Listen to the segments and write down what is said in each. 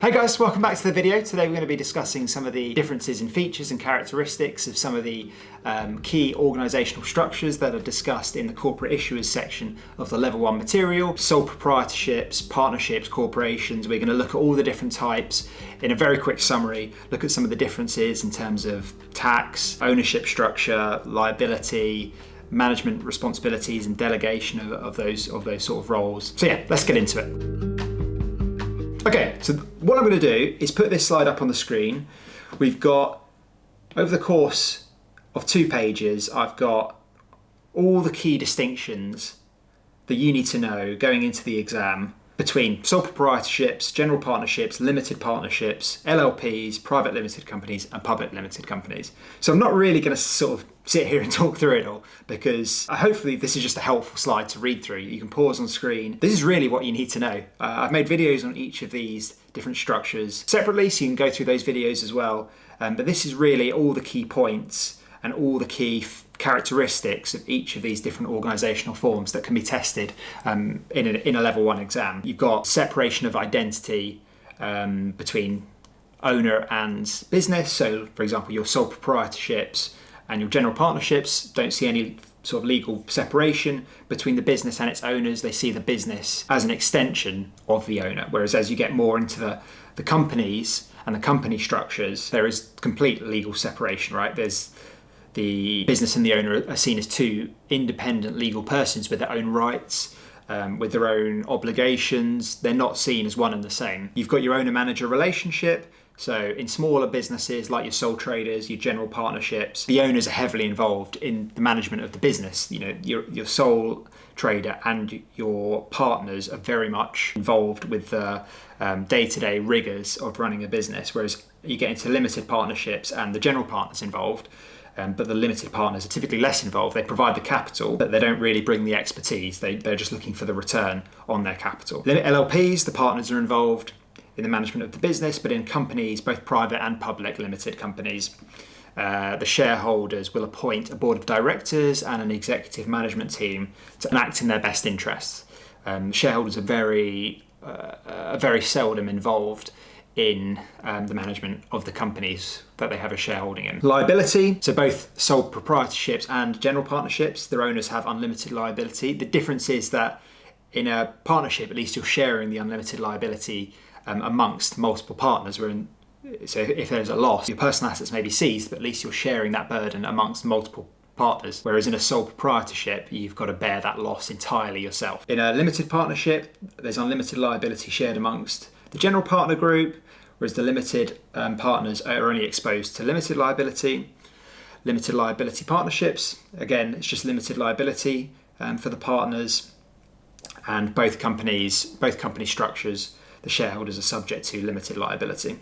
Hey guys, welcome back to the video. Today we're going to be discussing some of the differences in features and characteristics of some of the key organisational structures that are discussed in the corporate issuers section of the level 1 material. Sole proprietorships, partnerships, corporations. We're going to look at all the different types in a very quick summary, look at some of the differences in terms of tax, ownership structure, liability, management responsibilities and delegation of those sort of roles. So yeah, let's get into it. Okay, so what I'm going to do is put this slide up on the screen. We've got, over the course of 2 pages, I've got all the key distinctions that you need to know going into the exam between sole proprietorships, general partnerships, limited partnerships, LLPs, private limited companies, and public limited companies. So I'm not really going to sort of sit here and talk through it all, because hopefully this is just a helpful slide to read through. You can pause on screen. This is really what you need to know. I've made videos on each of these different structures separately, so you can go through those videos as well. But this is really all the key points and all the key characteristics of each of these different organisational forms that can be tested in a level 1 exam. You've got separation of identity between owner and business. So for example, your sole proprietorships and your general partnerships don't see any sort of legal separation between the business and its owners. They see the business as an extension of the owner, whereas as you get more into the companies and the company structures, there is complete legal separation, right? There's the business and the owner are seen as 2 independent legal persons with their own rights, with their own obligations. They're not seen as one and the same. You've got your owner-manager relationship. So in smaller businesses like your sole traders, your general partnerships, the owners are heavily involved in the management of the business. You know, your sole trader and your partners are very much involved with the day-to-day rigors of running a business, whereas you get into limited partnerships and the general partner's involved. But the limited partners are typically less involved. They provide the capital, but they don't really bring the expertise. They're just looking for the return on their capital. LLPs, the partners are involved in the management of the business, but in companies, both private and public limited companies, the shareholders will appoint a board of directors and an executive management team to act in their best interests. Shareholders are very seldom involved in the management of the companies that they have a shareholding in. Liability, so both sole proprietorships and general partnerships, their owners have unlimited liability. The difference is that in a partnership, at least you're sharing the unlimited liability amongst multiple partners. So if there's a loss, your personal assets may be seized, but at least you're sharing that burden amongst multiple partners. Whereas in a sole proprietorship, you've got to bear that loss entirely yourself. In a limited partnership, there's unlimited liability shared amongst the general partner group, whereas the limited partners are only exposed to limited liability. Limited liability partnerships, again, it's just limited liability for the partners, and both company structures, the shareholders are subject to limited liability.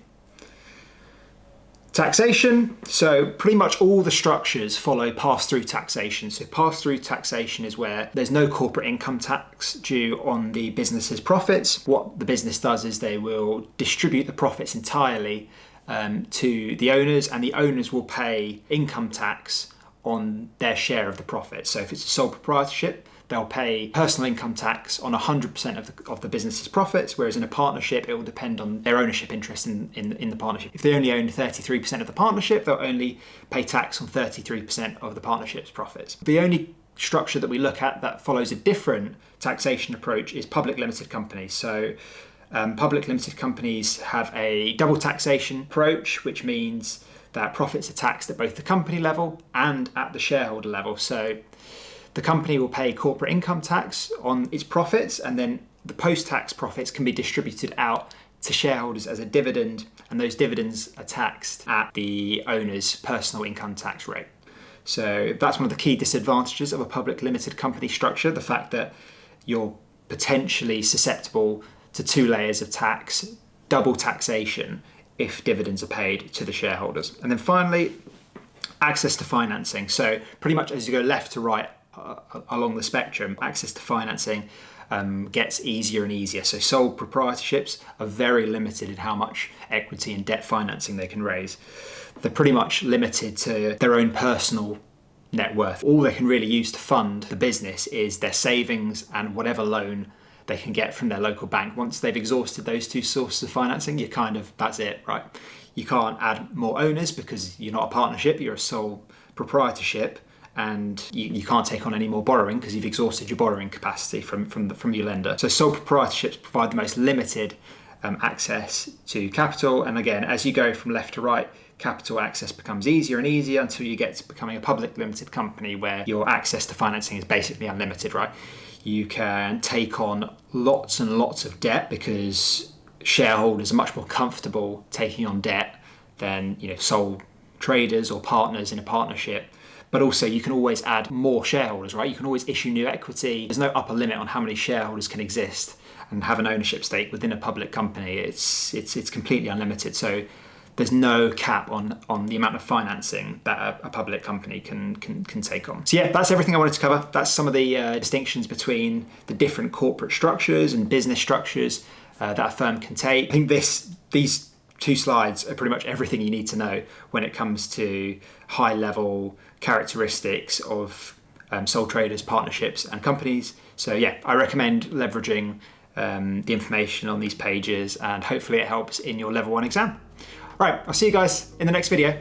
Taxation, so pretty much all the structures follow pass-through taxation. So pass-through taxation is where there's no corporate income tax due on the business's profits. What the business does is they will distribute the profits entirely to the owners, and the owners will pay income tax on their share of the profits. So if it's a sole proprietorship, they'll pay personal income tax on 100% of the business's profits, whereas in a partnership, it will depend on their ownership interest in the partnership. If they only own 33% of the partnership, they'll only pay tax on 33% of the partnership's profits. The only structure that we look at that follows a different taxation approach is public limited companies. So public limited companies have a double taxation approach, which means that profits are taxed at both the company level and at the shareholder level. So the company will pay corporate income tax on its profits, and then the post-tax profits can be distributed out to shareholders as a dividend, and those dividends are taxed at the owner's personal income tax rate. So that's one of the key disadvantages of a public limited company structure, the fact that you're potentially susceptible to 2 layers of tax, double taxation, if dividends are paid to the shareholders. And then finally, access to financing. So pretty much as you go left to right along the spectrum, access to financing gets easier and easier. So sole proprietorships are very limited in how much equity and debt financing they can raise. They're pretty much limited to their own personal net worth. All they can really use to fund the business is their savings and whatever loan they can get from their local bank. Once they've exhausted those two sources of financing, that's it, right? You can't add more owners because you're not a partnership, you're a sole proprietorship, and you can't take on any more borrowing because you've exhausted your borrowing capacity from your lender. So sole proprietorships provide the most limited access to capital. And again, as you go from left to right, capital access becomes easier and easier until you get to becoming a public limited company where your access to financing is basically unlimited, right? You can take on lots and lots of debt because shareholders are much more comfortable taking on debt than sole traders or partners in a partnership. But also you can always add more shareholders, right? You can always issue new equity. There's no upper limit on how many shareholders can exist and have an ownership stake within a public company. It's completely unlimited. So there's no cap on the amount of financing that a public company can take on. So yeah, that's everything I wanted to cover. That's some of the distinctions between the different corporate structures and business structures that a firm can take. I think these 2 slides are pretty much everything you need to know when it comes to high-level characteristics of sole traders, partnerships, and companies. So yeah, I recommend leveraging the information on these pages, and hopefully it helps in your level 1 exam. Right, I'll see you guys in the next video.